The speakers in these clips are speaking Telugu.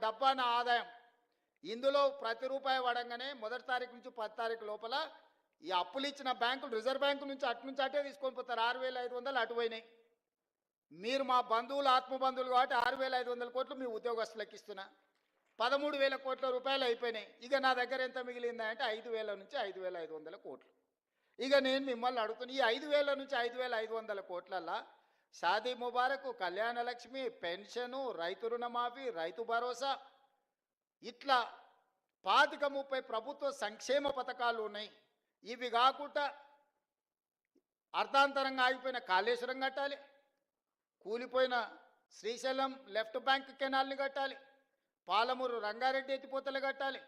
డబ్బా నా ఆదాయం. ఇందులో ప్రతి రూపాయి పడంగానే మొదటి తారీఖు నుంచి 10 తారీఖు లోపల ఈ అప్పులు ఇచ్చిన బ్యాంకులు రిజర్వ్ బ్యాంకు నుంచి అటే తీసుకొని పోతారు. 6,500 అటు పోయినాయి. మీరు మా బంధువులు ఆత్మబంధువులు కాబట్టి 6,500 కోట్లు మీ ఉద్యోగస్తులకు ఇస్తున్నా. 13,000 కోట్ల రూపాయలు అయిపోయినాయి. ఇక నా దగ్గర ఎంత మిగిలిందంటే 5,000 నుంచి 5,500 కోట్లు. ఇక నేను మిమ్మల్ని అడుగుతున్నా, ఈ 5,000 నుంచి 5,500 కోట్లల్లా షాదీ ముబారక్, కళ్యాణ లక్ష్మి, పెన్షను, రైతు రుణమాఫీ, రైతు భరోసా, ఇట్లా 25-30 ప్రభుత్వ సంక్షేమ పథకాలు ఉన్నాయి. ఇవి కాకుండా అర్ధాంతరంగా ఆగిపోయిన కాళేశ్వరం కట్టాలి, కూలిపోయిన శ్రీశైలం లెఫ్ట్ బ్యాంక్ కెనాల్ని కట్టాలి, పాలమూరు రంగారెడ్డి ఎత్తిపోతలు కట్టాలి,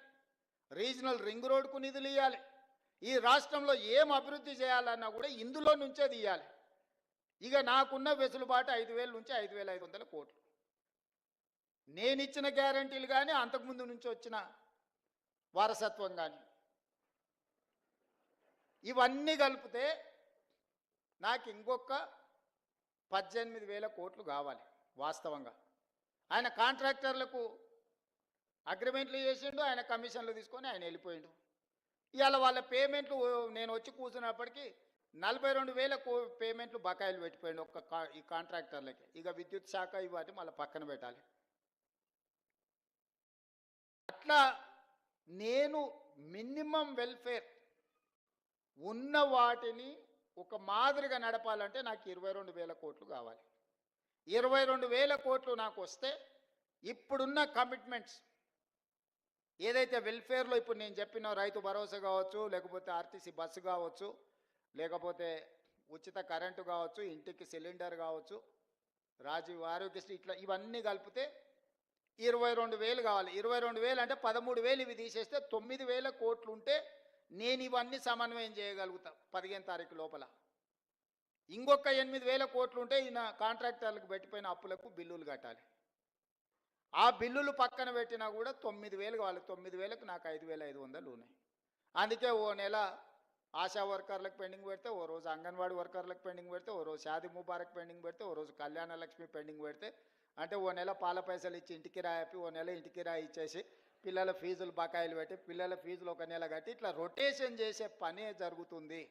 రీజనల్ రింగ్ రోడ్కు నిధులు ఇవ్వాలి. ఈ రాష్ట్రంలో ఏం అభివృద్ధి చేయాలన్నా కూడా ఇందులో నుంచే తీయాలి. ఇక నాకున్న వెసులుబాటు 5,000 నుంచి 5,500 కోట్లు. నేను ఇచ్చిన గ్యారంటీలు కానీ అంతకుముందు నుంచి వచ్చిన వారసత్వం కానీ ఇవన్నీ కలిపితే నాకు ఇంకొక 18,000 కోట్లు కావాలి. వాస్తవంగా ఆయన కాంట్రాక్టర్లకు అగ్రిమెంట్లు చేసిండు, ఆయన కమిషన్లు తీసుకొని ఆయన వెళ్ళిపోయిండు. ఇవాళ వాళ్ళ పేమెంట్లు నేను వచ్చి కూర్చున్నప్పటికీ 42,000 పేమెంట్లు బకాయిలు పెట్టిపోయిండు ఈ కాంట్రాక్టర్లకి. ఇక విద్యుత్ శాఖ ఇవన్నీ మళ్ళీ పక్కన పెట్టాలి. అట్లా నేను మినిమం వెల్ఫేర్ ఉన్న వాటిని ఒక మాదిరిగా నడపాలంటే నాకు 22,000 కోట్లు కావాలి. 22,000 కోట్లు నాకు వస్తే ఇప్పుడున్న కమిట్మెంట్స్ ఏదైతే వెల్ఫేర్లో ఇప్పుడు నేను చెప్పిన రైతు భరోసా కావచ్చు, లేకపోతే ఆర్టీసీ బస్సు కావచ్చు, లేకపోతే ఉచిత కరెంటు కావచ్చు, ఇంటికి సిలిండర్ కావచ్చు, రాజీవ్ ఆరోగ్యశ్రీ, ఇట్లా ఇవన్నీ కలిపితే 22,000 కావాలి. 22,000 అంటే 13,000 ఇవి తీసేస్తే 9,000 కోట్లు ఉంటే నేను ఇవన్నీ సమన్వయం చేయగలుగుతా 15 తారీఖు లోపల. ఇంకొక 8,000 కోట్లు ఉంటే ఈయన కాంట్రాక్టర్లకు పెట్టిపోయిన అప్పులకు బిల్లులు కట్టాలి. ఆ బిల్లులు పక్కన పెట్టినా కూడా 9,000 కావాలి. 9,000కు నాకు 5,500 ఉన్నాయి. అందుకే ఓ నెల ఆశా వర్కర్లకు పెండింగ్ పెడితే, ఓ రోజు అంగన్వాడీ వర్కర్లకు పెండింగ్ పెడితే, ఓ రోజు షాదీ ముబారక్ పెండింగ్ పెడితే, ఓ రోజు కళ్యాణ లక్ష్మి పెండింగ్ పెడితే, అంటే ఓ నెల పాల పైసలు ఇచ్చి ఇంటికి రాయపి, ఓ నెల ఇంటికి రాయి ఇచ్చేసి పిల్లల ఫీజులు బకాయిలు పెట్టి పిల్లల ఫీజులు ఒక నెల కట్టి ఇట్లా రొటేషన్ చేసే పనే జరుగుతుంది.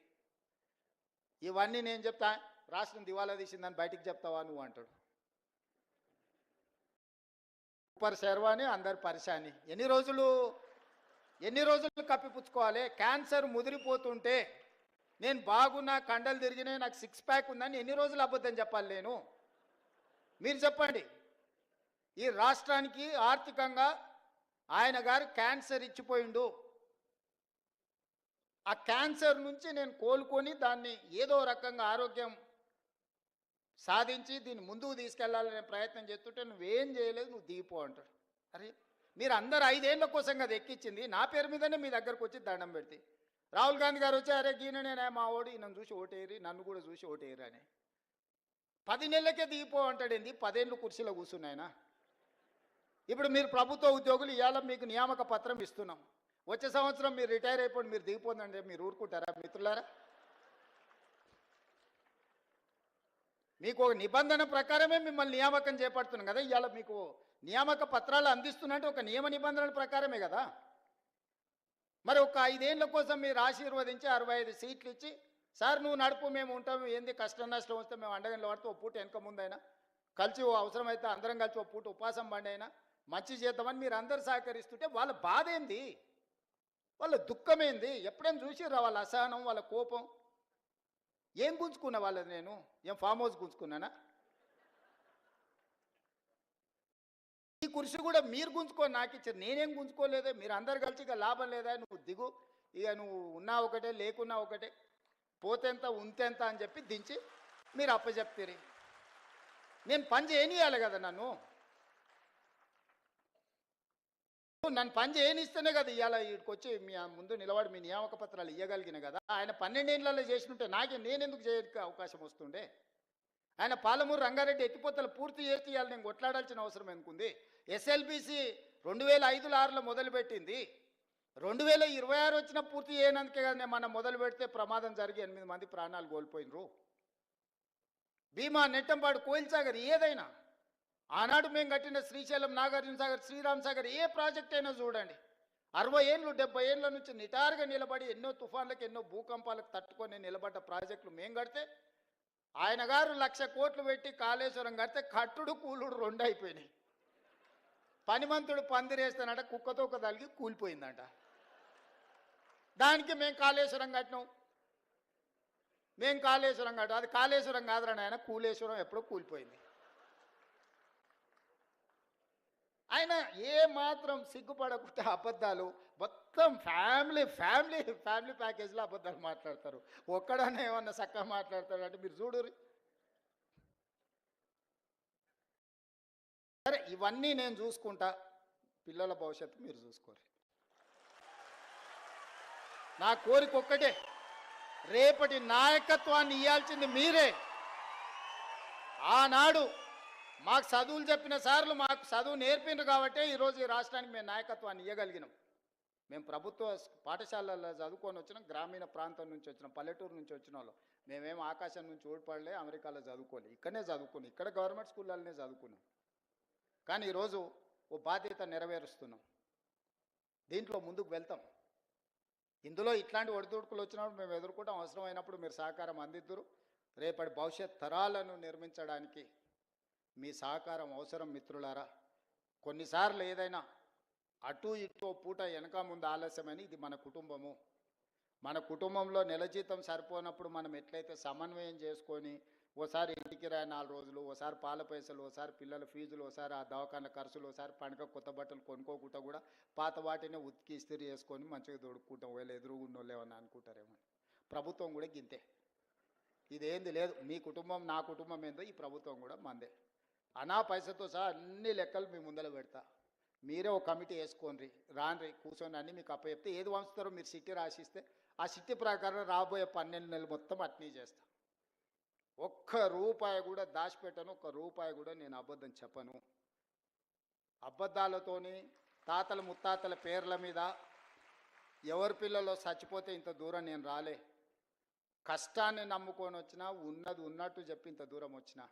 ఇవన్నీ నేను చెప్తా, రాష్ట్రం దివాలా తీసిందని బయటికి చెప్తావా నువ్వు అంటాడు. ఊపర్ శర్వాని అందరు పరిశాని. ఎన్ని రోజులు కప్పిపుచ్చుకోవాలి? క్యాన్సర్ ముదిరిపోతుంటే నేను బాగున్నా, కండలు తిరిగినాయి, నాకు 6 ప్యాక్ ఉందని ఎన్ని రోజులు అబద్ధం చెప్పాలి నేను? మీరు చెప్పండి. ఈ రాష్ట్రానికి ఆర్థికంగా ఆయన గారు క్యాన్సర్ ఇచ్చిపోయిండు. ఆ క్యాన్సర్ నుంచి నేను కోలుకొని దాన్ని ఏదో రకంగా ఆరోగ్యం సాధించి దీన్ని ముందుకు తీసుకెళ్లాలనే ప్రయత్నం చేస్తుంటే నువ్వేం చేయలేదు, నువ్వు దిగిపో అంటాడు. అరే మీరు అందరు 5 ఏళ్ల కోసం కదా ఎక్కించింది, నా పేరు మీదనే మీ దగ్గరకు వచ్చి దండం పెడితే రాహుల్ గాంధీ గారు వచ్చి అరే గీన నేనే మా ఓడి నన్ను చూసి ఓటేరి, నన్ను కూడా చూసి ఓటేరు అని 10 నెలలకే దిగిపో అంటాడేంది? 10 ఏళ్ళు కుర్చీలో కూర్చున్నాయన. ఇప్పుడు మీరు ప్రభుత్వ ఉద్యోగులు, ఇవాళ మీకు నియామక పత్రం ఇస్తున్నాం, వచ్చే సంవత్సరం మీరు రిటైర్ అయిపోయి మీరు దిగిపోతుందంటే మీరు ఊరుకుంటారా మిత్రులారా? మీకు ఒక నిబంధన ప్రకారమే మిమ్మల్ని నియామకం చేపడుతున్నాం కదా. ఇవాళ మీకు నియామక పత్రాలు అందిస్తున్నట్టు ఒక నియమ నిబంధనల ప్రకారమే కదా. మరి ఒక 5 ఏళ్ల కోసం మీరు ఆశీర్వదించి 65 సీట్లు ఇచ్చి సార్ నువ్వు నడుపు, మేము ఉంటాము, ఏంది కష్టం నష్టం వస్తే మేము అండగా పడితే ఓ పూట వెనక ముందైనా కలిసి ఓ అవసరమైతే అందరం కలిసి ఓ పూట ఉపాసం బండి అయినా మంచి చేద్దామని మీరు అందరు సహకరిస్తుంటే వాళ్ళ బాధ ఏంది, వాళ్ళ దుఃఖం ఏంది? ఎప్పుడైనా చూసిర్రా వాళ్ళ అసహనం, వాళ్ళ కోపం? ఏం గుంజుకున్నా వాళ్ళది? నేను ఏం ఫామ్ హౌస్ గుంజుకున్నానా? ఈ కుర్చీ కూడా మీరు గుంజుకొని నాకు ఇచ్చారు, నేనేం గుంజుకోలేదే. మీరు అందరు కలిసి ఇక లాభం లేదా, నువ్వు దిగు, ఇక నువ్వు ఉన్నా ఒకటే లేకున్నా ఒకటే, పోతెంత ఉంతెంత అని చెప్పి దించి మీరు అప్పచెప్తారు. నేను పని చేయనియాలి కదా, నన్ను పని చేయనిస్తేనే కదా ఇవాళ వీడికి వచ్చి మీ ముందు నిలబడి మీ నియామక పత్రాలు ఇవ్వగలిగిన కదా. ఆయన 12 ఏళ్లలో చేసినట్టే నేనెందుకు చేయడానికి అవకాశం వస్తుండే? ఆయన పాలమూరు రంగారెడ్డి ఎత్తిపోతలు పూర్తి చేసి ఇవాళ నేను కొట్లాడాల్సిన అవసరం ఎందుకుంది? ఎస్ఎల్బిసి 2005-6లో మొదలుపెట్టింది, 2026 వచ్చిన పూర్తి చేయనందుకే కదా నేను మనం మొదలు పెడితే ప్రమాదం జరిగి 8 మంది ప్రాణాలు కోల్పోయినరు. భీమా, నెట్టంపాడు, కోయిల్సాగర్ ఏదైనా ఆనాడు మేము కట్టిన శ్రీశైలం, నాగార్జున సాగర్, శ్రీరామ్ సాగర్ ఏ ప్రాజెక్ట్ అయినా చూడండి, 60 ఏళ్ళు 70 ఏళ్ళ నుంచి నిటారుగా నిలబడి ఎన్నో తుఫాన్లకు ఎన్నో భూకంపాలకు తట్టుకొని నిలబడ్డ ప్రాజెక్టులు మేము కడితే, ఆయన గారు 1,00,000 కోట్లు పెట్టి కాళేశ్వరం కడితే కట్టుడు కూలుడు 2 అయిపోయినాయి. పనిమంతుడు పందిరేస్తానంట, కుక్కతో ఒక తలిగి కూలిపోయిందంట. దానికి మేము కాళేశ్వరం కట్టినాం. మేము కాళేశ్వరం కట్టాం. అది కాళేశ్వరం కాదురా నాయన, కూలేశ్వరం ఎప్పుడో కూలిపోయింది. ఆయన ఏ మాత్రం సిగ్గుపడకుండా అబద్ధాలు, మొత్తం ఫ్యామిలీ ఫ్యామిలీ ఫ్యామిలీ ప్యాకేజ్లో అబద్ధాలు మాట్లాడతారు. ఒక్కడనే ఏమన్నా చక్కగా మాట్లాడతాడు అంటే మీరు చూడుర్రి. సరే, ఇవన్నీ నేను చూసుకుంటా, పిల్లల భవిష్యత్తు మీరు చూసుకోరు. నా కోరిక ఒక్కటే, రేపటి నాయకత్వాన్ని ఇవ్వాల్సింది మీరే. ఆనాడు మాకు చదువులు చెప్పిన సార్లు మాకు చదువు నేర్పిండ్రు కాబట్టి ఈరోజు ఈ రాష్ట్రానికి మేము నాయకత్వాన్ని ఇవ్వగలిగినాం. మేము ప్రభుత్వ పాఠశాలల్లో చదువుకొని వచ్చినాం, గ్రామీణ ప్రాంతం నుంచి వచ్చినాం, పల్లెటూరు నుంచి వచ్చిన వాళ్ళు. మేమేం ఆకాశం నుంచి ఓడిపడలే, అమెరికాలో చదువుకోలే, ఇక్కడనే చదువుకున్నాం, ఇక్కడ గవర్నమెంట్ స్కూళ్ళనే చదువుకున్నాం. కానీ ఈరోజు ఓ బాధ్యత నెరవేరుస్తున్నాం, దీంట్లో ముందుకు వెళ్తాం. ఇందులో ఇట్లాంటి ఒడిదుడుకులు వచ్చినప్పుడు మేము ఎదుర్కొంటాం. అవసరమైనప్పుడు మీరు సహకారం అందిద్దురు. రేపటి భవిష్యత్ తరాలను నిర్మించడానికి మీ సహకారం అవసరం మిత్రులారా. కొన్నిసార్లు ఏదైనా అటు ఇటు పూట వెనక ముందు ఆలస్యమని, ఇది మన కుటుంబము. మన కుటుంబంలో నెల జీతం సరిపోనప్పుడు మనం ఎట్లయితే సమన్వయం చేసుకొని, ఓసారి ఇంటికి రాయి 4 రోజులు, ఓసారి పాల పైసలు, ఓసారి పిల్లల ఫీజులు, ఓసారి ఆ దవాఖాన ఖర్చులు, ఓసారి పండుగ కొత్త బట్టలు కొనుక్కోకుండా కూడా పాత వాటినే ఉతికి ఇస్త్రీ చేసుకొని మంచిగా దొడుక్కుంటాం. వీళ్ళు ఎదురుగుండోళ్ళు ఏమన్నా అనుకుంటారేమో. ప్రభుత్వం కూడా గింతే. ఇదేంది లేదు, మీ కుటుంబం నా కుటుంబం ఏందో ఈ ప్రభుత్వం కూడా మందే. అనా పైసతో సహా అన్ని లెక్కలు మీ ముందర పెడతా. మీరే ఒక కమిటీ వేసుకోండి, రాన్రి, కూర్చొని అన్నీ మీకు అప్పచెప్తే ఏది వంచుతారో మీరు సిట్టి రాసిస్తే ఆ సిట్టి ప్రకారం రాబోయే 12 నెలలు మొత్తం అట్నీ చేస్తా. ఒక్క రూపాయి కూడా దాచిపెట్టను, ఒక్క రూపాయి కూడా నేను అబద్ధం చెప్పను. అబద్ధాలతోని తాతల ముత్తాతల పేర్ల మీద ఎవరి పిల్లలో చచ్చిపోతే ఇంత దూరం నేను రాలే. కష్టాన్ని నమ్ముకొని వచ్చినా, ఉన్నది ఉన్నట్టు చెప్పి ఇంత దూరం వచ్చినా.